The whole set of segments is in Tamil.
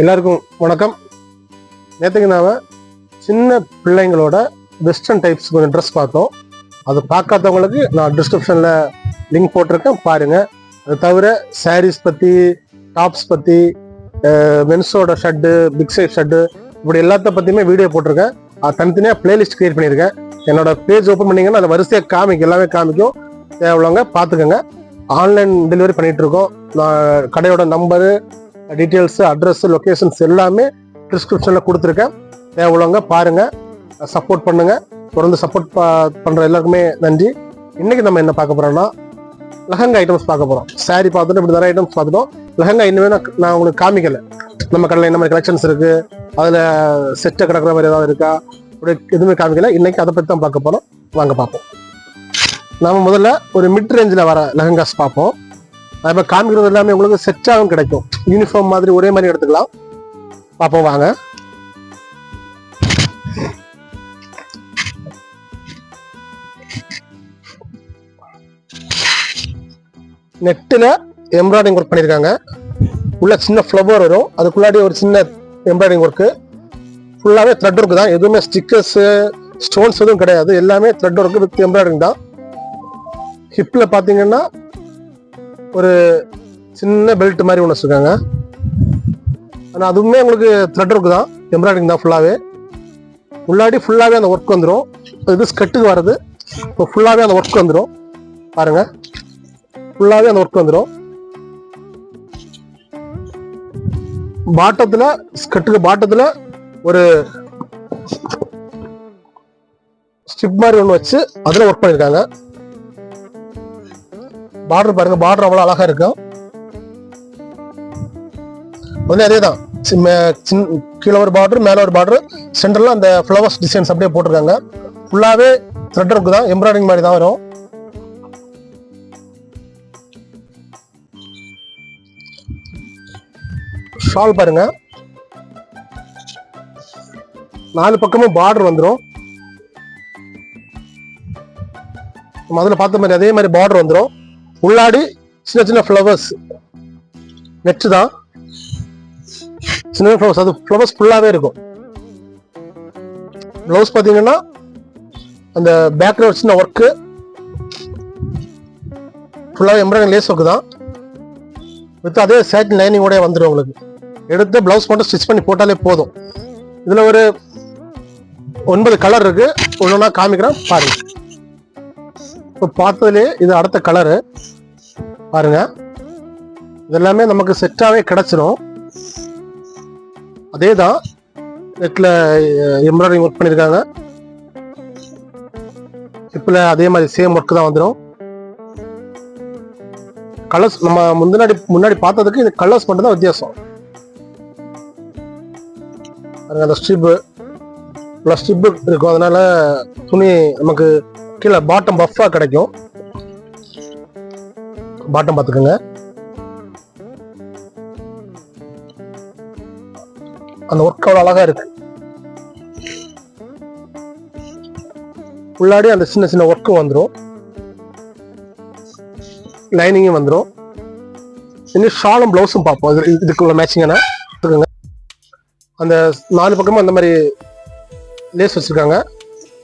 எல்லாருக்கும் வணக்கம். நேற்றுக்கு நாம் சின்ன பிள்ளைங்களோட வெஸ்டர்ன் டைப்ஸ் கொஞ்சம் ட்ரெஸ் பார்த்தோம். அது பார்க்காதவங்களுக்கு நான் டிஸ்கிரிப்ஷனில் லிங்க் போட்டிருக்கேன், பாருங்கள். அது தவிர சாரீஸ் பற்றி, டாப்ஸ் பற்றி, மென்ஸோட ஷர்ட்டு, பிக் சைஸ் ஷர்ட்டு, இப்படி எல்லாத்த பற்றியுமே வீடியோ போட்டிருக்கேன். அது தனித்தனியாக பிளேலிஸ்ட் கிரியேட் பண்ணியிருக்கேன். என்னோட பேஜ் ஓப்பன் பண்ணிங்கன்னா அதை வரிசையாக காமிக்கும், எல்லாமே காமிக்கும். தேவையுள்ளவங்க பார்த்துக்கோங்க. ஆன்லைன் டெலிவரி பண்ணிகிட்ருக்கோம். நான் கடையோட நம்பரு, டீட்டெயில்ஸு, அட்ரஸ், லொக்கேஷன்ஸ் எல்லாமே டிஸ்கிரிப்ஷனில் கொடுத்துருக்கேன். தேவையுள்ளவங்க பாருங்கள், சப்போர்ட் பண்ணுங்கள். தொடர்ந்து சப்போர்ட் பண்ணுற எல்லாருக்குமே நன்றி. இன்றைக்கி நம்ம என்ன பார்க்க போகிறோம்னா லெஹங்கா ஐட்டம்ஸ் பார்க்க போகிறோம். சாரீ பார்த்துட்டு இப்படி நிறைய ஐட்டம்ஸ் பார்த்துட்டோம். லெஹங்கா இன்னுமே நான் உங்களுக்கு காமிக்கலை. நம்ம கடையில் என்ன மாதிரி கலெக்ஷன்ஸ் இருக்குது, அதில் செட்டை கிடக்கிற மாதிரி ஏதாவது இருக்கா, அப்படி எதுவுமே காமிக்கலை. இன்றைக்கி அதை பற்றி தான் பார்க்க போகிறோம். வாங்க பார்ப்போம். நம்ம முதல்ல ஒரு மிட் ரேஞ்சில் வர லெஹங்காஸ் பார்ப்போம். இப்போ காமிக்கிறது எல்லாமே உங்களுக்கு செட்டாகவும் கிடைக்கும். யூனிஃபார்ம் மாதிரி ஒரே மாதிரி எடுத்துக்கலாம். பார்ப்போம் வாங்க. நெட்டில் எம்ப்ராய்டிங் ஒர்க் பண்ணியிருக்காங்க. உள்ள சின்ன ஃப்ளவர் வரும், அதுக்குள்ளாடி ஒரு சின்ன எம்ப்ராய்டிங் ஒர்க்கு. ஃபுல்லாகவே த்ரெட் ஒர்க்கு தான், எதுவுமே ஸ்டிக்கர்ஸு, ஸ்டோன்ஸ் எதுவும் கிடையாது. எல்லாமே த்ரெட் ஒர்க்கு வித் எம்ப்ராய்டிங் தான். ஹிப்பில் பார்த்தீங்கன்னா ஒரு சின்ன பெல்ட் மாதிரி ஒன்று வச்சுருக்காங்க. ஆனால் அதுவுமே உங்களுக்கு த்ரெட் ஒர்க்கு தான், எம்ப்ராய்டிங் தான் ஃபுல்லாகவே. உள்ளாடி ஃபுல்லாகவே அந்த ஒர்க் வந்துடும். இது ஸ்கட்டுக்கு வர்றது. இப்போ ஃபுல்லாகவே அந்த ஒர்க் வந்துடும் பாருங்கள். ஃபுல்லாகவே அந்த ஒர்க் வந்துடும். பாட்டத்தில், ஸ்கட்டுக்கு பாட்டத்தில் ஒரு ஸ்ட்ரிப் மாதிரி ஒன்று வச்சு அதில் ஒர்க் பண்ணியிருக்காங்க. பார்டர் பாருங்க, பார்டர் அவ்வளோ அழகா இருக்கும். வந்து அதே தான், கீழே ஒரு பார்டர், மேலே ஒரு பார்டர், சென்டரில் அந்த ஃப்ளவர்ஸ் டிசைன்ஸ் அப்படியே போட்டிருக்காங்க. ஃபுல்லாகவே த்ரெட் ஒர்க் தான், எம்ப்ராய்டிங் மாதிரி தான் வரும். ஷால் பாருங்க, 4 பக்கமும் பார்டர் வந்துடும். முதல்ல பார்த்த மாதிரி அதே மாதிரி பார்டர் வந்துடும். உள்ளாடி சின்ன சின்ன ஃப்ளவர்ஸ், நெட் தான், சின்ன ஃப்ளவர்ஸ், அது ஃப்ளவர்ஸ் ஃபுல்லாகவே இருக்கும். ப்ளவுஸ் பார்த்தீங்கன்னா அந்த பேக்ல ஒரு சின்ன ஒர்க்கு, ஃபுல்லாக எம்ப்ராய்டிங் லேஸ் ஒர்க்கு தான். வித் அதே சாட்டின் லைனிங்கோட வந்துடும். உங்களுக்கு எடுத்து ப்ளவுஸ் மட்டும் ஸ்டிச் பண்ணி போட்டாலே போதும். இதில் ஒரு 9 கலர் இருக்கு. ஒன்று காமிக்கிறேன் பாருங்க. இப்போ பார்த்ததுலே இது அடுத்த கலரு பாருங்க. இதெல்லாமே நமக்கு செட்டாகவே கிடைச்சிடும். அதே தான், நெட்டில் எம்ப்ராய்டிங் ஒர்க் பண்ணியிருக்காங்க. ஹிப்பில் அதே மாதிரி சேம் ஒர்க் தான் வந்துடும். கலர்ஸ் நம்ம முன்னாடி பார்த்ததுக்கு இது கலர்ஸ் மட்டும் தான் வித்தியாசம். அந்த ஸ்ட்ரிப்பு இருக்கும், அதனால துணி நமக்கு கீழே பாட்டம் பஃபா கிடைக்கும். பாட்டம் பார்த்துக்கோங்க. அந்த ஒர்க் அவ்வளோ அழகா இருக்கு. உள்ளாடி அந்த சின்ன சின்ன ஒர்க்கும் வந்துடும், லைனிங்கும் வந்துடும். இன்னும் ஷாலும் ப்ளவுஸும் பார்ப்போம். இதுக்குள்ள மேட்சிங்கான அந்த 4 பக்கமும் அந்த மாதிரி லேஸ் வச்சிருக்காங்க.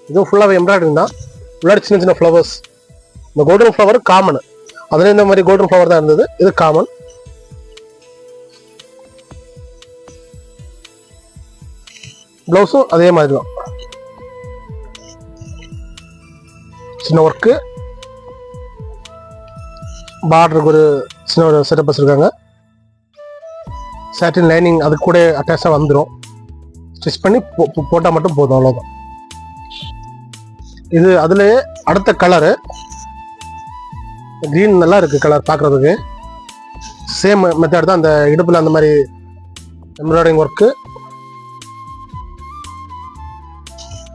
இதுவும் ஃபுல்லாகவே எம்ப்ராய்டிங் தான். உள்ளாடி சின்ன சின்ன ஃப்ளவர்ஸ். இந்த கோல்டன் ஃப்ளவர் காமன், அதில் இந்த மாதிரி கோல்டன் ஃப்ளவர் தான் இருந்தது. இது காமன். ப்ளவுஸும் அதே மாதிரி தான், சின்ன ஒர்க்கு. பார்டருக்கு ஒரு சின்ன ஒரு செட்டப் வச்சிருக்காங்க. சாட்டின் லைனிங் அது கூட அட்டாச்சாக வந்துடும். ஸ்டிச் பண்ணி போட்டால் மட்டும் போதும், அவ்வளோதான். இது அதுலேயே அடுத்த கலரு க்ரீன், நல்லா இருக்கு கலர் பார்க்குறதுக்கு. சேம் மெத்தட் தான். அந்த இடுப்பில் அந்த மாதிரி எம்ப்ராய்டிங் ஒர்க்கு,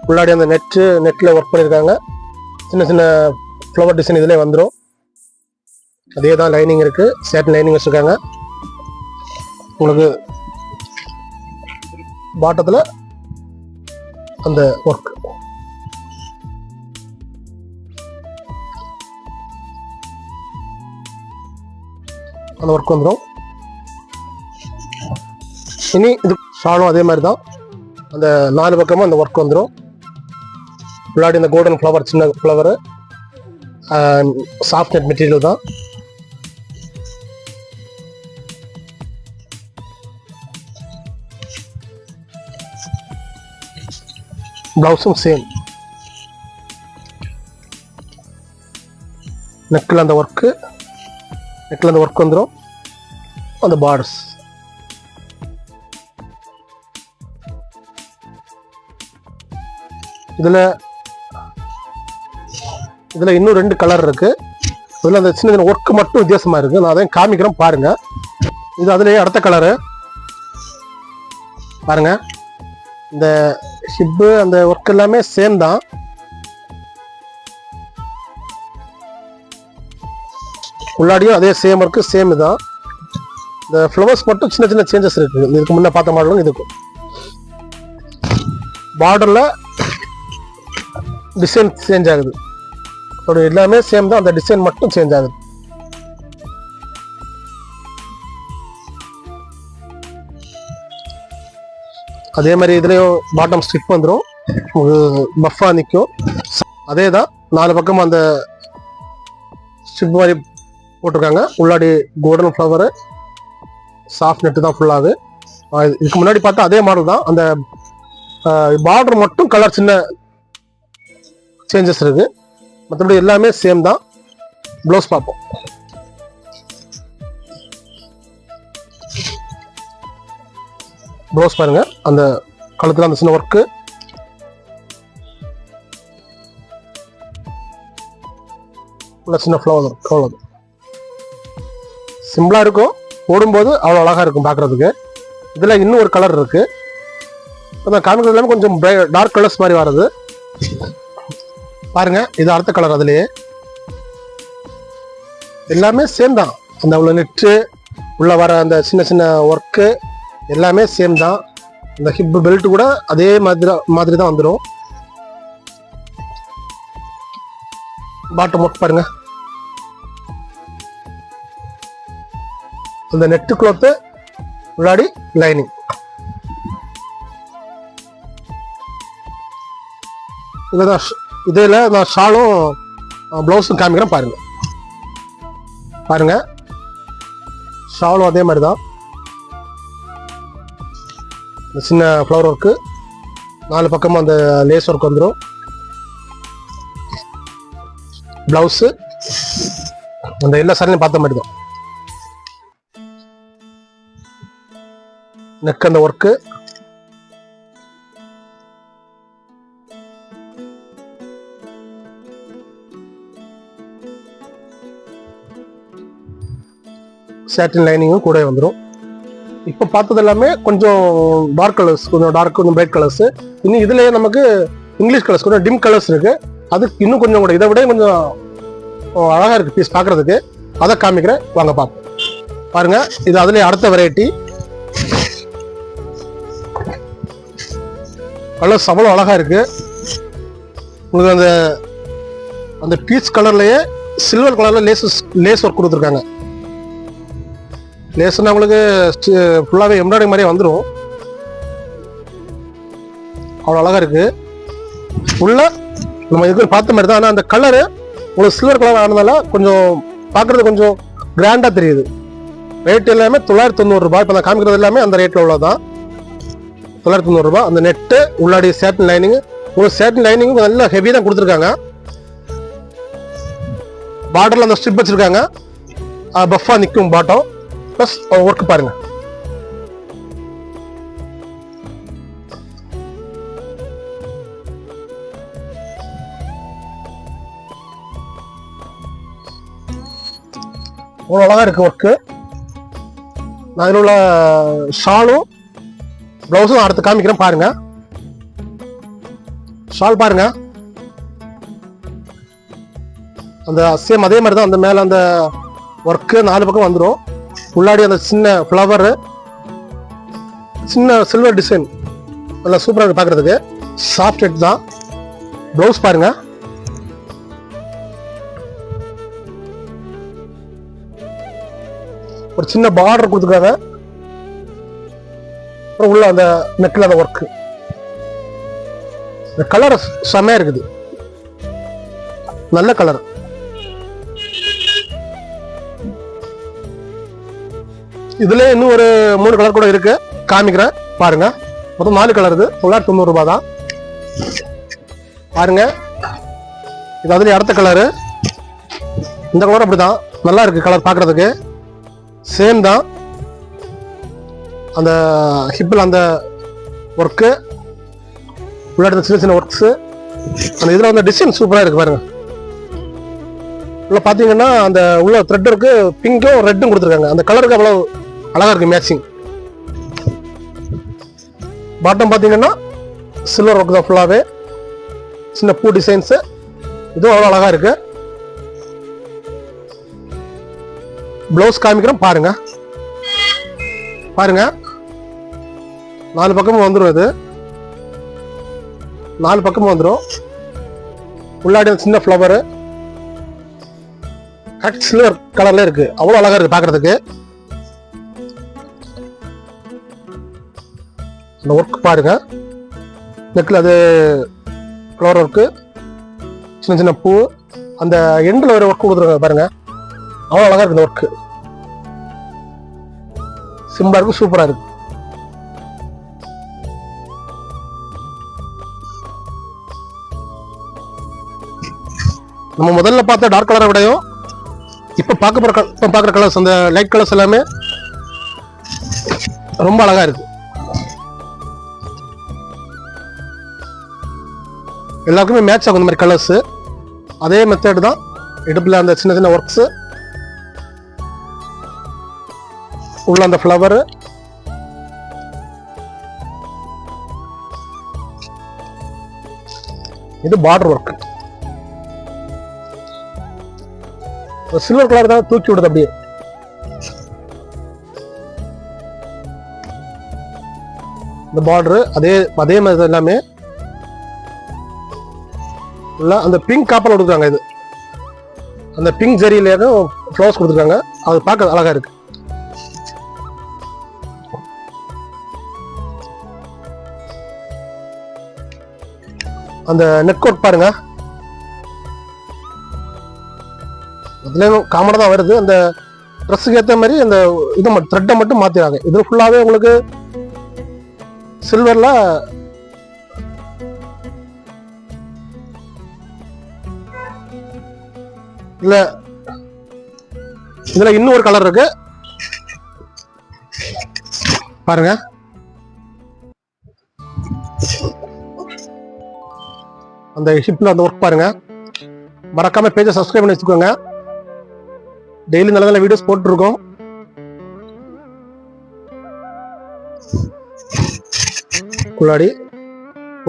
உள்ளாடி அந்த நெட்டில் ஒர்க் பண்ணியிருக்காங்க. சின்ன சின்ன ஃப்ளவர் டிசைன் இதிலே வந்துடும். அதே தான் லைனிங் இருக்குது, சேட்டின் லைனிங் வச்சுருக்காங்க. உங்களுக்கு பாட்டத்தில் அந்த ஒர்க், அந்த ஒர்க் வந்துடும். இனி இது ஷாலும் அதே மாதிரி தான். அந்த 4 பக்கமும் அந்த ஒர்க் வந்துடும். முன்னாடி இந்த கோல்டன் ஃப்ளவர், சின்ன ஃப்ளவரு, சாஃப்ட் நெட் மெட்டீரியல் தான். பிளவுஸும் சேம். நெக்கில் அந்த ஒர்க்கு, நெக்கில் அந்த ஒர்க் வந்துடும். அந்த பார்டர்ஸ் இதுல இன்னும் 2 கலர் இருக்கு. இதுல அந்த சின்ன சின்ன ஒர்க் மட்டும் வித்தியாசமா இருக்கு. நான் அதையும் காமிக்கிறேன் பாருங்க. இது அதுலயே அடுத்த கலரு பாருங்க. இந்த ஹிப்பு அந்த ஒர்க் எல்லாமே சேம் தான். உள்ளாடியும் அதே சேம் ஒர்க்கு, சேம் தான். இந்த ஃப்ளவர்ஸ் மட்டும் சின்ன சின்ன சேஞ்சஸ் இருக்கு. இதுக்கு முன்ன பார்த்த மாடலும் இதுக்கும். பார்டர்ல டிசைன் சேஞ்ச் ஆகுது. எல்லாமே சேம் தான், அந்த டிசைன் மட்டும் சேஞ்ச் ஆகுது. அதே மாதிரி இதுலயும் பாட்டம் ஸ்ட்ரிப் வந்துடும், பஃபா நிற்கும். அதே தான் 4 பக்கம் அந்த ஸ்ட்ரிப் மாதிரி போட்டிருக்காங்க. உள்ளாடி கோல்டன் ஃப்ளவரு, சாஃப்ட் நெட்டு தான் ஃபுல்லாகுது. இதுக்கு முன்னாடி பார்த்தா அதே மாடல் தான். அந்த பார்டர் மட்டும் கலர் சின்ன சேஞ்சஸ் இருக்கு. மற்றபடி எல்லாமே சேம் தான். ப்ளவுஸ் பார்ப்போம். ப்ளவுஸ் பாருங்க. அந்த கழுத்துல அந்த சின்ன ஒர்க்கு, உள்ள சின்ன ஃப்ளவர் அவ்வளோ சிம்பிளா இருக்கும். போடும்போது அவ்வளோ அழகா இருக்கும் பார்க்கறதுக்கு. இதுல இன்னும் ஒரு கலர் இருக்கு. காமிக்கிறது எல்லாமே கொஞ்சம் டார்க் கலர்ஸ் மாதிரி வருது பாருங்க. இது அடுத்த கலர். அதுலயே எல்லாமே சேம் தான். அந்த உள்ள நெட்டு, உள்ள வர அந்த சின்ன சின்ன ஒர்க்கு எல்லாமே சேம் தான். இந்த ஹிப் பெல்ட் கூட அதே மாதிரி தான் வந்துடும். பாட்டம் ஒர்க் பாருங்க. அந்த நெட்டு க்ளாத்து, முன்னாடி லைனிங். இதில் நான் ஷாலும் ப்ளவுஸும் காமிக்கிறேன் பாருங்க. பாருங்க, ஷாலும் அதே மாதிரி தான். இந்த சின்ன ஃப்ளவர் ஒர்க்கு, 4 பக்கமும் அந்த லேஸ் ஒர்க் வந்துடும். பிளவுஸு அந்த எல்லா சாரிலையும் பார்த்த மாதிரி தான். நெக் அந்த ஒர்க்கு, சாட்டின் லைனிங்கும் கூட வந்துடும். இப்போ பார்த்தது எல்லாமே கொஞ்சம் டார்க் கலர்ஸ், கொஞ்சம் டார்க், கொஞ்சம் பிரைட் கலர்ஸ். இன்னும் இதுலயே நமக்கு இங்கிலீஷ் கலர்ஸ், கொஞ்சம் டிம் கலர்ஸ் இருக்கு. அதுக்கு இன்னும் கொஞ்சம் கூட இதை விட கொஞ்சம் அழகா இருக்கு பீஸ் பார்க்கறதுக்கு. அதை காமிக்கிறேன், வாங்க பார்ப்போம். பாருங்க, இது அதுலயே அடுத்த வெரைட்டி. கலர்ஸ் அவ்வளோ அழகா இருக்கு. உங்களுக்கு அந்த அந்த பீச் கலர்லயே சில்வர் கலர்ல லேஸ் ஒர்க் கொடுத்துருக்காங்க. லேஸ்னா உங்களுக்கு ஃபுல்லாகவே எம்ப்ராய்டரி மாதிரியே வந்துடும். அவ்வளோ அழகா இருக்கு. உள்ள நம்ம இதுக்கு பார்த்த மாதிரி தான். ஆனால் அந்த கலரு உங்களுக்கு சில்வர் கலர் ஆனதால கொஞ்சம் பார்க்கறது கொஞ்சம் கிராண்டா தெரியுது. ரேட் எல்லாமே 990 ரூபாய். இப்போ நான் காமிக்கிறது எல்லாமே அந்த ரேட்ல உள்ளதான், 990 ரூபாய். அந்த நெட்டு, உள்ளாடி சேட்டின் லைனிங். உங்களுக்கு சேட்டின் லைனிங் நல்லா ஹெவி தான் கொடுத்துருக்காங்க. பார்டர்ல அந்த ஸ்ட்ரிப் வச்சிருக்காங்க. பஃபா நிற்கும் பாட்டம். ப்ளஸ் ஒர்க் பாருங்க. அவ்வளோ அழகா இருக்கு ஒர்க்கு. நான் இதில் உள்ள ஷாலும் ப்ளவுஸும் அடுத்து காமிக்கிறேன் பாருங்க. ஷால் பாருங்க, அந்த சேம் அதே மாதிரி தான். அந்த மேல அந்த ஒர்க்கு 4 பக்கம் வந்துடும். உள்ளாடி அந்த சின்ன ஃப்ளவர், சின்ன சில்வர் டிசைன் நல்லா சூப்பராக இருக்கு பார்க்கறதுக்கு. சாஃப்ட் நெட் தான். ப்ளவுஸ் பாருங்க. ஒரு சின்ன பார்டர் கொடுத்துருக்காங்க. அப்புறம் உள்ள அந்த நெக்கில் அந்த ஒர்க்கு, இந்த கலர் செமையா இருக்குது, நல்ல கலர். இதுல இன்னும் ஒரு 3 கலர் கூட இருக்கு, காமிக்கிறேன் பாருங்க. மொத்தம் 4 கலர். இது 990 ரூபாய் தான். பாருங்க, இது அதுல அடுத்த கலரு. இந்த கலர் அப்படிதான் நல்லா இருக்கு, கலர் பார்க்கறதுக்கு சேம் தான். அந்த ஹிப்பில் அந்த ஒர்க்கு, உள்ள சின்ன சின்ன ஒர்க்ஸ், அந்த இதுல வந்து டிசைன் சூப்பரா இருக்கு பாருங்க. உள்ள பாத்தீங்கன்னா அந்த உள்ள த்ரெட் இருக்கு, பிங்க்கும் ரெட்டும் கொடுத்துருக்காங்க. அந்த கலருக்கு அவ்வளவு அழகா இருக்கு மேட்சிங். பாட்டம் பாத்தீங்கன்னா சில்வர் ஒர்க் தான் ஃபுல்லாவே, சின்ன பூ டிசைன்ஸ். இதுவும் அவ்வளவு அழகா இருக்கு. பிளவுஸ் காமிக்கிறோம் பாருங்க. பாருங்க, 4 பக்கமும் வந்துடும். இது 4 பக்கமும் வந்துடும். உள்ளாடி சின்ன ஃப்ளவர் கரெக்ட் சில்வர் கலர்ல இருக்கு, அவ்வளவு அழகா இருக்கு பாக்குறதுக்கு. அந்த ஒர்க் பாருங்க, நெக்ல அது ஃப்ளவர் ஒர்க்கு, சின்ன சின்ன பூ, அந்த எண்டில் ஒரு ஒர்க் கொடுத்துருக்காங்க பாருங்க, அவ்வளவு அழகா இருக்கு. இந்த ஒர்க்கு சிம்பிளா இருக்கு, சூப்பரா இருக்கு. நம்ம முதல்ல பார்த்த டார்க் கலரை விடையும் இப்ப பாக்குற கலர்ஸ், அந்த லைட் கலர்ஸ் எல்லாமே ரொம்ப அழகா இருக்கு. எல்லாருக்குமே மேட்ச் ஆகும் இந்த மாதிரி கலர்ஸ். அதே மெத்தட் தான் இடுப்புல அந்த சின்ன சின்ன ஒர்க்ஸ், உள்ள அந்த ஃப்ளவர், இது பார்டர் ஒர்க். சில்வர் கலர் தான் தூக்கி விடுது அப்படியே. இந்த பார்டர் அதே மாதிரி எல்லாமே அந்த பிங்க் காப்பர் கொடுத்துருக்காங்க. இது அந்த பிங்க் ஜரியில ஃப்ளவர்ஸ் கொடுத்துருக்காங்க, அது பார்க்க அழகா இருக்கு. அந்த நெக் ஒர்க் பாருங்க, அதுல காமனா தான் வருது. அந்த ட்ரெஸ்ஸுக்கு ஏற்ற மாதிரி அந்த இது த்ரெட்டை மட்டும் மாத்திடுறாங்க. இது ஃபுல்லாவே உங்களுக்கு சில்வர்ல இல்ல, இதுல இன்னும் ஒரு கலர் இருக்கு பாருங்க. அந்த ஷிப்ல அந்த ஒர்க் பாருங்க. மறக்காம பேஜை சப்ஸ்கிரைப் பண்ணி வச்சுக்கோங்க. டெய்லி நல்ல நல்ல வீடியோஸ் போட்டு இருக்கோம். குள்ளாடி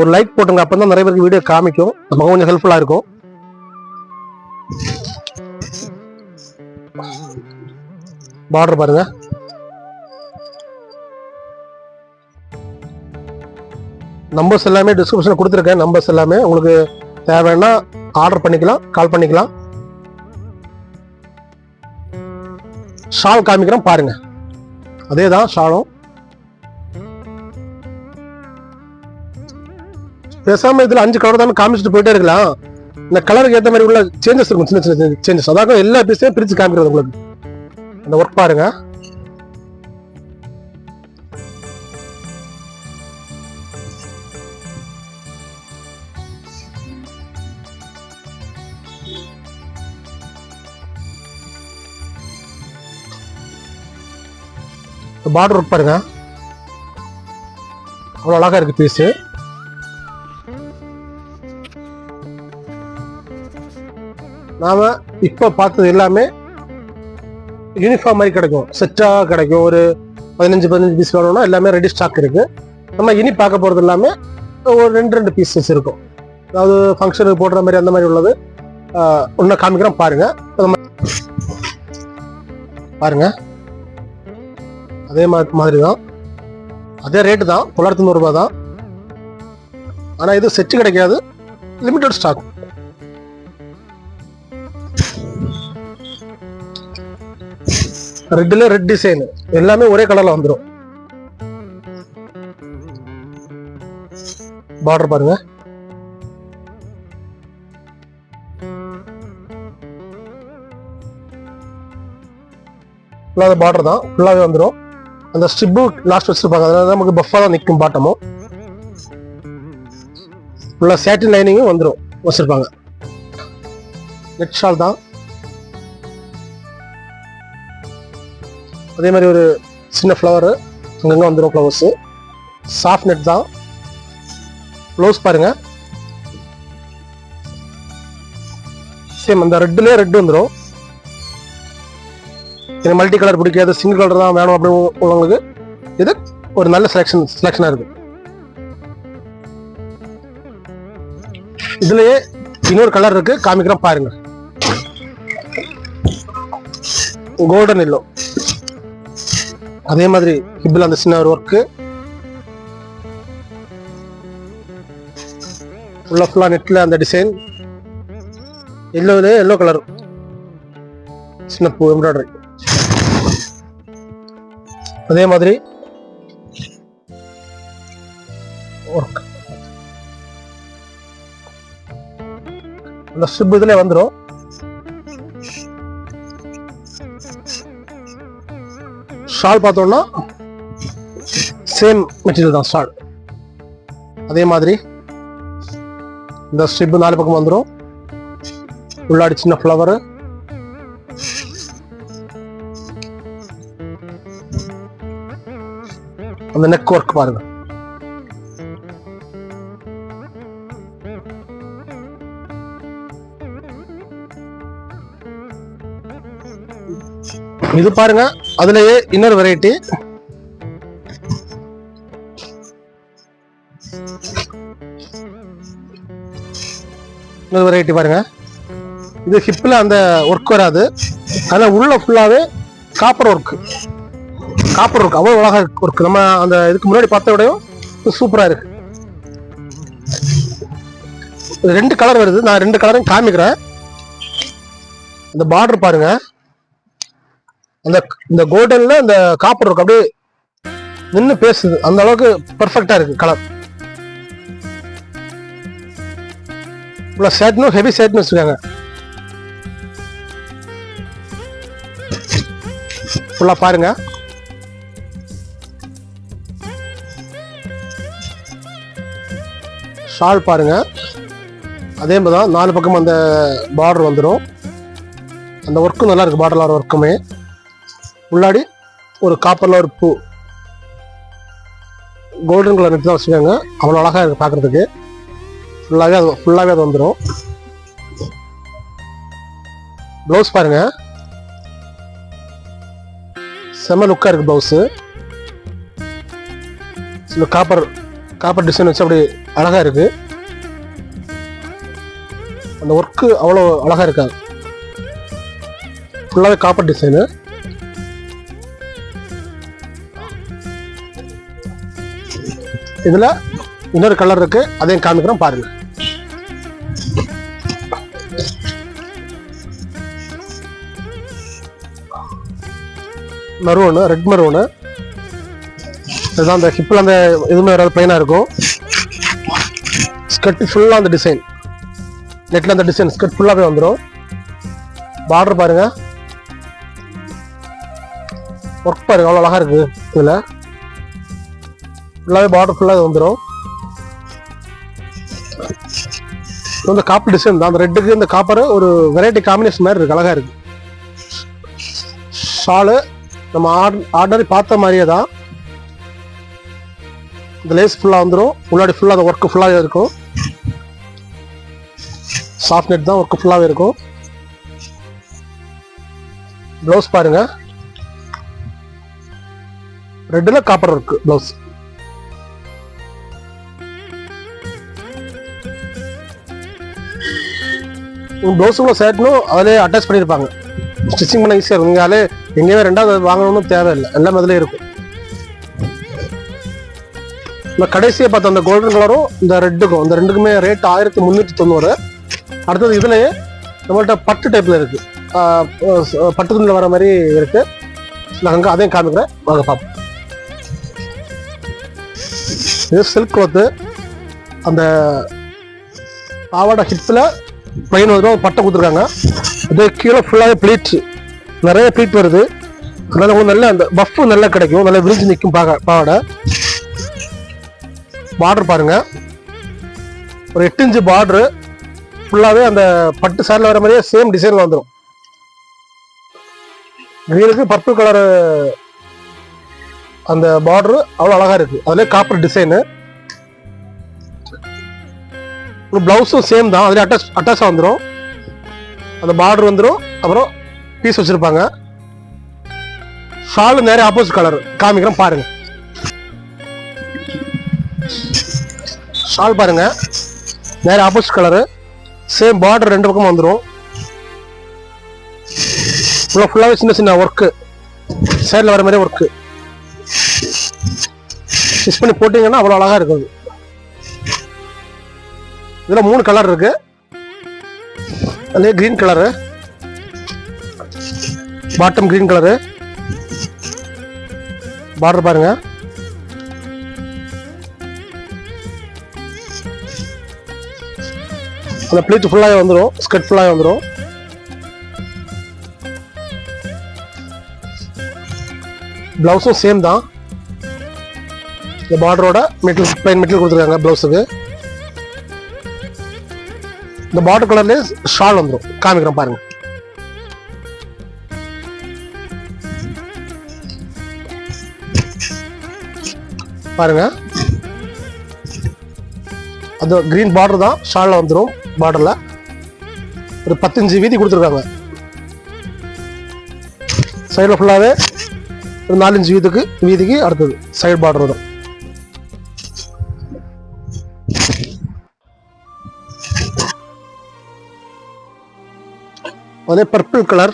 ஒரு லைக் போட்டுங்க, அப்பதான் நிறைய பேருக்கு வீடியோ காமிக்கும், நமக்கு கொஞ்சம் ஹெல்ப்ஃபுல்லா இருக்கும். பார்டர் பாருங்க, நம்பர்ஸ் எல்லாமே டிஸ்கிரிப்ஷன்ல கொடுத்துருக்கேன். நம்பர்ஸ் எல்லாமே உங்களுக்கு தேவைன்னா ஆர்டர் பண்ணிக்கலாம், கால் பண்ணிக்கலாம். ஷால் காமிக்கிறோம் பாருங்க, அதேதான் ஷாலும். பேசாம இதுல 5 கலர் தான் காமிச்சிட்டு போயிட்டே இருக்கலாம். இந்த கலருக்கு ஏற்ற மாதிரி உள்ள சேஞ்சஸ் இருக்கும், சின்ன சின்ன சேஞ்சஸ். அதாவது எல்லா பீஸையும் பிரிச்சு காமிக்கிறது உங்களுக்கு. அந்த ஒர்க் பாருங்க, பார்டர் ஒர்க் பாருங்க, அவ்வளவு அழகா இருக்கு பீஸ். நாம இப்ப பார்த்தது எல்லாமே யூனிஃபார்ம் மாதிரி கிடைக்கும், செட்டா கிடைக்கும். ஒரு 15 பீஸ் வேணும்னா எல்லாமே ரெடி ஸ்டாக் இருக்கு. நம்ம இனி பார்க்க போறது எல்லாமே ஒரு 2 பீசஸ் இருக்கும். அதாவது ஃபங்க்ஷனுக்கு போடுற மாதிரி அந்த மாதிரி உள்ளது ஒன்னு காமிக்கிறோம் பாருங்க. பாருங்க, அதே மாதிரி தான், அதே ரேட்டு தான், 990 ரூபாய் தான். ஆனா இது செட் கிடைக்காது, லிமிடெட் ஸ்டாக். ரெட்ல ரெட் டிசைன் எல்லாமே ஒரே கலர்ல வந்துடும். பார்டர் பாருங்க, ஃபுல்லாக பார்டர் தான், ஃபுல்லாகவே வந்துடும். அந்த ஸ்ட்ரிப்பு லாஸ்ட் வச்சிருப்பாங்க, அதனால நமக்கு பஃபாக தான் நிற்கும். பாட்டமும் ஃபுல்லாக சேட்டின் லைனிங்கும் வந்துடும் வச்சிருப்பாங்க. நெட் ஷால் தான், அதே மாதிரி ஒரு சின்ன ஃப்ளவர் அங்கங்கே வந்துடும். ஃப்ளவர்ஸு சாஃப்ட் நெட் தான். ப்ளவுஸ் பாருங்க, சேம் அந்த ரெட்லேயே ரெட் வந்துடும். எனக்கு மல்டி கலர் பிடிக்காது, சிங்கிள் கலர் தான் வேணும் அப்படின்னு உள்ளவங்களுக்கு இது ஒரு நல்ல செலெக்ஷனாக இருக்கு. இதுலயே இன்னொரு கலர் இருக்கு, காமிக்கிறேன் பாருங்க. கோல்டன் எல்லோ, அதே மாதிரி ஹிப்பில் அந்த சின்ன ஒரு ஒர்க்கு, ஃபுல்லா நெட்ல அந்த டிசைன், எல்லோ கலர் சின்ன பூ எம்ப்ராய்டரி. அதே மாதிரி ஒர்க் அந்த ஸ்ட்ரிப் இதுல வந்துடும். ஷால் பார்த்தோம்னா சேம் மெட்டீரியல் தான் ஷால். அதே மாதிரி இந்த ஸ்ட்ரிப் 4 பக்கம் வந்துடும். உள்ளாடி சின்ன ஃப்ளவர், அந்த நெக் ஒர்க் பாருங்க. இது பாருங்க, அதுலயே இன்னொரு வெரைட்டி. இன்னொரு வெரைட்டி பாருங்க. இது ஹிப்ல அந்த ஒர்க் வராது, அதனால உள்ள ஃபுல்லாவே காப்பர் ஒர்க். அவ்வளவு அழகா இருக்கு. நம்ம அந்த இதுக்கு முன்னாடி பார்த்த விடையும் சூப்பரா இருக்கு. 2 கலர் வருது, நான் 2 கலரையும் காமிக்கிறேன். இந்த பார்டர் பாருங்க, இந்த கோல்டன்ல இந்த காப்பர் ஒர்க் அப்படியே நின்று பேசுது, அந்த அளவுக்கு பெர்ஃபெக்டா இருக்கு கலர். சேட்னும் ஹெவி சேட்னு வச்சிருக்காங்க. ஃபுல்லா பாருங்க. ஷால் பாருங்க, அதே மாதிரி தான் 4 பக்கம் அந்த பார்டர் வந்துடும். அந்த ஒர்க்கும் நல்லா இருக்கு, பார்டர்ல ஒர்க்குமே. முன்னாடி ஒரு காப்பர்ல ஒரு பூ, கோல்டன் கலர் நெட் தான் வச்சுருக்காங்க. அவ்வளோ அழகா இருக்கு பார்க்கறதுக்கு. ஃபுல்லாகவே அது வந்துடும். ப்ளவுஸ் பாருங்க, செம்ம லுக்கா இருக்கு ப்ளவுஸு. காப்பர் டிசைன் வச்சு அப்படி அழகா இருக்கு. அந்த ஒர்க்கு அவ்வளோ அழகா இருக்காது, ஃபுல்லாவே காப்பர் டிசைனு. இதுல இன்னொரு கலர் இருக்கு, அதையும் காமிக்கிறோம் பாருங்க. Maroon, red maroon. இதுதான் அந்த ஹிப்பில் அந்த எதுவுமே வராது, பிளைனா இருக்கும். ஸ்கர்ட் ஃபுல்லா அந்த டிசைன், நெட்ல அந்த டிசைன் ஸ்கர்ட் ஃபுல்லாவே வந்துடும். பார்டர் பாருங்க, ஒர்க் பாருங்க, அவ்வளோ அழகா இருக்கு. இதுல ஃபுல்லாவே பார்டர் ஃபுல்லாக வந்துடும். இந்த காப்பர் டிசைன் தான், அந்த ரெட்டுக்கு இந்த காப்பர் ஒரு வெரைட்டி காம்பினேஷன் மாதிரி இருக்கு, அழகா இருக்கு. ஷாலு நம்ம ஆர்டினரி பார்த்த மாதிரியே தான். இந்த லேஸ் ஃபுல்லா வந்துடும். முன்னாடி ஃபுல்லா அந்த ஒர்க் ஃபுல்லாவே இருக்கும். சாஃப்ட் நெட் தான், ஒர்க் ஃபுல்லாவே இருக்கும். ப்ளவுஸ் பாருங்க, ரெட்ல காப்பர் ஒர்க் ப்ளவுஸ். ப்ளவுஸுக்குள்ள சேட்னும் அதிலே அட்டாச் பண்ணியிருப்பாங்க. ஸ்டிச்சிங் பண்ண ஈஸியாக இருக்கும். நீங்களே எங்கேயுமே 2வது வாங்கணும்னு தேவையில்லை, எல்லாம் அதிலே இருக்கும். இந்த கடைசியை பார்த்த அந்த கோல்டன் கலரும் இந்த ரெட்டுக்கும், இந்த ரெண்டுக்குமே ரேட் 1390. அடுத்தது இதுலயே நம்மள்ட்ட பட்டு டைப்ல இருக்கு, பட்டு துணியில் வர மாதிரி இருக்கு. நான் அங்கே அதையும் காமிக்கிறேன், வாங்க பார்ப்போம். இது சில்க் க்ளாத்து, அந்த பாவாடை ஹிப்ஸில் பிளைன் வந்துடும், பட்டை கொடுத்துருக்காங்க. அது கீழே ஃபுல்லாகவே ப்ளீட், நிறைய ப்ளீட் வருது. அதனால உங்களுக்கு நல்ல அந்த பஃப் நல்லா கிடைக்கும், நல்லா விரிஞ்சு நிற்கும் பாவாடை. பார்டர் பாருங்க, ஒரு 8 இன்ச்சு பார்டரு ஃபுல்லாகவே அந்த பட்டு சாரில் வர மாதிரியே சேம் டிசைனில் வந்துடும். கிரீனுக்கு பர்பிள் கலரு அந்த பார்டரு அவ்வளோ அழகாக இருக்குது. அதுலேயே காப்பர் டிசைனு. பிளவுஸும் சேம் தான், அதுலேயே அட்டாச்சாக வந்துடும். அந்த பார்டர் வந்துடும், அப்புறம் பீஸ் வச்சுருப்பாங்க. ஷாலு நேரே ஆப்போசிட் கலர் காமிக்கிறேன் பாருங்க. ஷால் பாருங்க, நேரே ஆப்போசிட் கலரு, சேம் பார்டர் 2 பக்கம் வந்துடும். ஃபுல்லாகவே சின்ன சின்ன ஒர்க்கு, சைடில் வர மாதிரி ஒர்க்கு ஸ்டிச் பண்ணி போட்டிங்கன்னா அவ்வளோ அழகாக இருக்குது. இதில் 3 கலர் இருக்கு. அதுலேயே green colour, bottom green colour. Border பாருங்க, அந்த ப்ளீட் ஃபுல்லாகவே வந்துடும், ஸ்கர்ட் ஃபுல்லாகவே வந்துடும். பிளவுஸும் சேம் தான். இந்த பார்டரோட மெட்டீரியல் பிளைன் மெட்டீரியல் கொடுத்துருக்காங்க பிளவுஸுக்கு. இந்த பார்டர் கலர்லேயே ஷால் வந்துடும், காமிக்கிறேன் பாருங்க. பாருங்க, அது கிரீன் பார்டர் தான், ஷாலில் வந்துடும். பார்டரில் ஒரு 10 இன்ச்சு வீதி கொடுத்துருக்காங்க. சைடில் ஃபுல்லாகவே ஒரு 4 இன்ச்சு வீதிக்கு அடுத்தது சைடு பார்டர் தான். அதே பர்பிள் கலர்,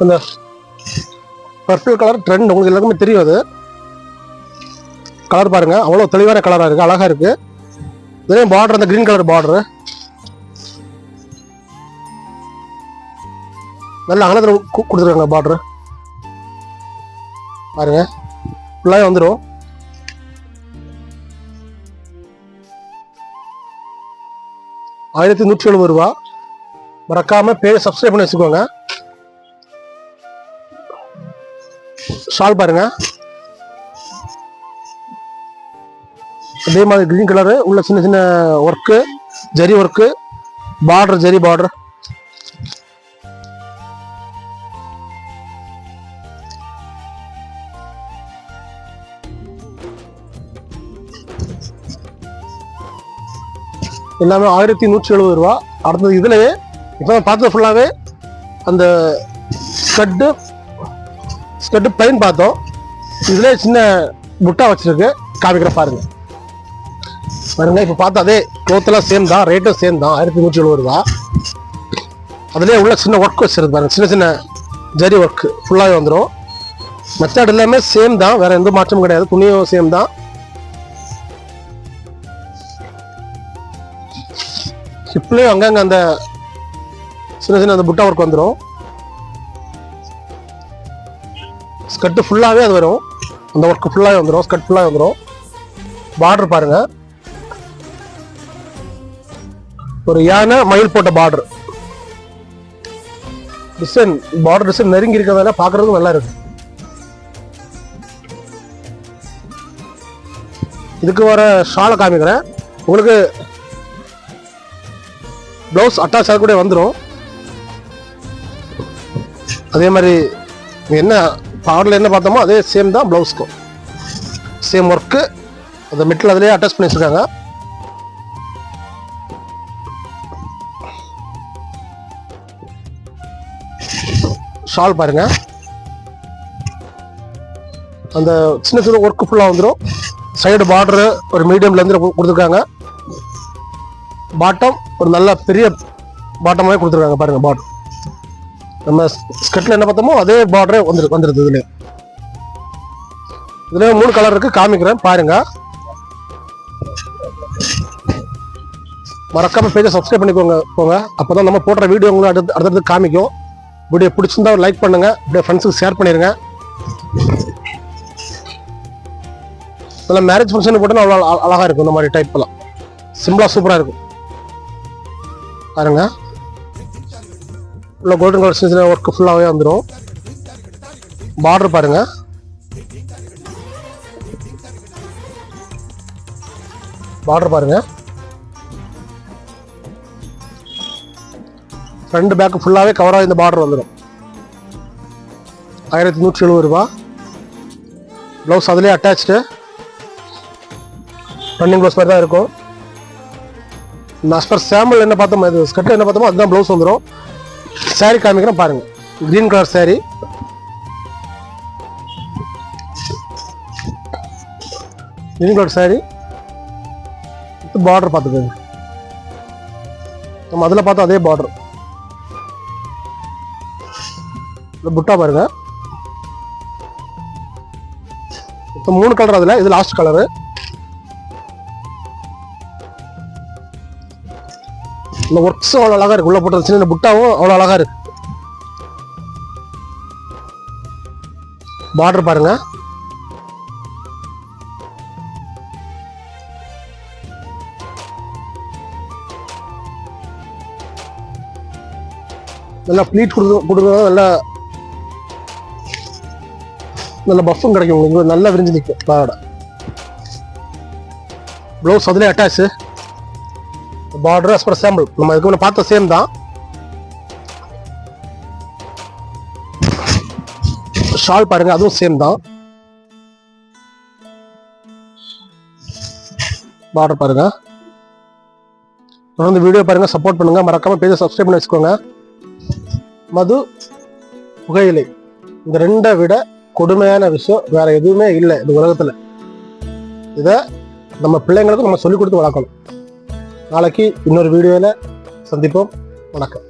அந்த பர்பிள் கலர் ட்ரெண்ட் உங்களுக்கு எல்லாருக்குமே தெரியும். அது கலர் பாருங்க, அவ்வளோ தெளிவான கலராக இருக்கு, அழகா இருக்கு. இதே பார்டர், அந்த கிரீன் கலர் பார்டர் நல்ல அகலத்தில் கொடுத்துருக்காங்க. பார்டர் பாருங்க, ஃபுல்லாகவே வந்துடும். ₹1170. மறக்காம பேஜ் சப்ஸ்கிரைப் பண்ணி வச்சுக்கோங்க. ஷால் பாருங்க, அதே மாதிரி கிரீன் கலரு, உள்ள சின்ன சின்ன work, zari work, border zari border. எல்லாமே ₹1170. அடுத்தது இதுலயே இப்போ பார்த்தது ஃபுல்லாகவே அந்த ஸ்கர்ட் பிளைன் பார்த்தோம். இதுல சின்ன புட்டா வச்சிருக்கு, காமிக்கிற பாருங்க. பாருங்க, இப்போ பார்த்தா அதே க்ளோத்தெல்லாம் சேம் தான், ரேட்டும் சேம் தான், ₹1170. அதுலேயே உள்ள சின்ன ஒர்க் வச்சிருக்கு பாருங்க, சின்ன சின்ன ஜரி ஒர்க் ஃபுல்லாகவே வந்துடும். மெத்தட் எல்லாமே சேம் தான், வேற எந்த மாற்றமும் கிடையாது, துணியும் சேம் தான். ஹிப்லேயும் அங்கங்க அந்த சின்ன சின்ன அந்த புட்டா ஒர்க் வந்துடும். ஸ்கர்ட் ஃபுல்லாகவே அது வரும், அந்த ஒர்க் ஃபுல்லாகவே வந்துடும், ஸ்கர்ட் ஃபுல்லாகவே வந்துடும். பார்டர் பாருங்க, ஒரு யானை மயில் போட்ட பார்டர் டிசைன். பார்டர் டிசைன் நெருங்கி இருக்கிறதால பார்க்கறதுக்கு நல்லா இருக்கு. இதுக்கு வர ஷாலை காமிக்கிறேன். உங்களுக்கு பிளவுஸ் அட்டாச் ஆக கூட வந்துடும். அதே மாதிரி என்ன பார்டர்ல என்ன பார்த்தோமோ அதே சேம் தான் பிளவுஸ்க்கும், சேம் ஒர்க்கு. அந்த மெட்டீரியல் அதிலேயே அட்டாச் பண்ணி வச்சிருக்காங்க. ஷால் பாருங்க, அந்த சின்ன சின்ன ஒர்க்கு ஃபுல்லாக வந்துடும். சைடு பார்டரு ஒரு மீடியம்ல இருந்து கொடுத்துருக்காங்க. பாட்டம் ஒரு நல்ல பெரிய பாட்டமாகவே கொடுத்துருக்காங்க பாருங்க. பார்டர் நம்ம ஸ்கர்ட்ல என்ன பார்த்தோமோ அதே பார்டரே வந்துருது. இதுல 3 கலர் இருக்கு, காமிக்கிறேன் பாருங்க. மறக்காம பேஜை சப்ஸ்கிரைப் பண்ணிக்கோங்க. அப்பதான் நம்ம போடுற வீடியோ உங்களுக்கு அடுத்தடுத்து காமிக்கும். வீடியோ பிடிச்சிருந்தா லைக் பண்ணுங்க, அப்படியே ஃப்ரெண்ட்ஸுக்கு ஷேர் பண்ணிருங்க. நல்லா மேரேஜ் ஃபங்க்ஷனுக்கு போட்டோன்னா அவ்வளோ அழகா இருக்கும். இந்த மாதிரி டைப்லாம் சிம்பிளா சூப்பரா இருக்கும் பாருங்க. உள்ள கோல்டன் கலர் சின்ன ஒர்க் ஃபுல்லாகவே வந்துடும். பார்டர் பாருங்க, பார்டர் பாருங்க. ஃப்ரண்ட் பேக் ஃபுல்லாகவே கவராக இந்த பார்டர் வந்துடும். 1170 ரூபா. ப்ளவுஸ் அதுலேயே அட்டாச்சு ரன்னிங் ப்ளவுஸ் மாதிரி தான் இருக்கும். அஸ்பர் சாம்பிள் என்ன பார்த்தோமோ, இது ஸ்கர்ட் என்ன பார்த்தோமோ அதுதான் ப்ளவுஸ் வந்துடும். சாரீ காமிக்கிறேன் பாருங்க. Green colour sari, green colour sari. Border பார்த்துக்கோங்க, நம்ம அதில் பார்த்தோம் அதே பார்டர். புட்டா பாருங்க, 3 கலர், அதில் இது லாஸ்ட் கலரு. இந்த ஒர்க்ஸும் அவ்வளோ அழகா இருக்கு. உள்ள போட்ட சின்ன புட்டாவும் அவ்வளோ அழகா இருக்கு. பார்டர் பாருங்க, நல்லா ப்ளீட் கொடுக்குறது, நல்ல பஃபும் கிடைக்கும் உங்களுக்கு. நல்லா விரிஞ்சு நிற்கும் பாவாடை. ப்ளவுஸ் அதுலேயே attach. Border as per sample நம்ம இதுக்கு முன்ன பார்த்த சேம் தான். ஷால் பாருங்க, அதுவும் சேம் தான். பார்டர் பாருங்க. தொடர்ந்து வீடியோ பாருங்க, சப்போர்ட் பண்ணுங்க. மறக்காம பேஜை சப்ஸ்கிரைப் பண்ணி வச்சுக்கோங்க. மது புகையிலை, இந்த 2 விட கொடுமையான விஷயம் வேற எதுவுமே இல்லை இந்த உலகத்துல. இதை நம்ம பிள்ளைங்களுக்கும் நம்ம சொல்லிக் கொடுத்து வளர்க்கணும். நாளைக்கு இன்னொரு வீடியோவில் சந்திப்போம். வணக்கம்.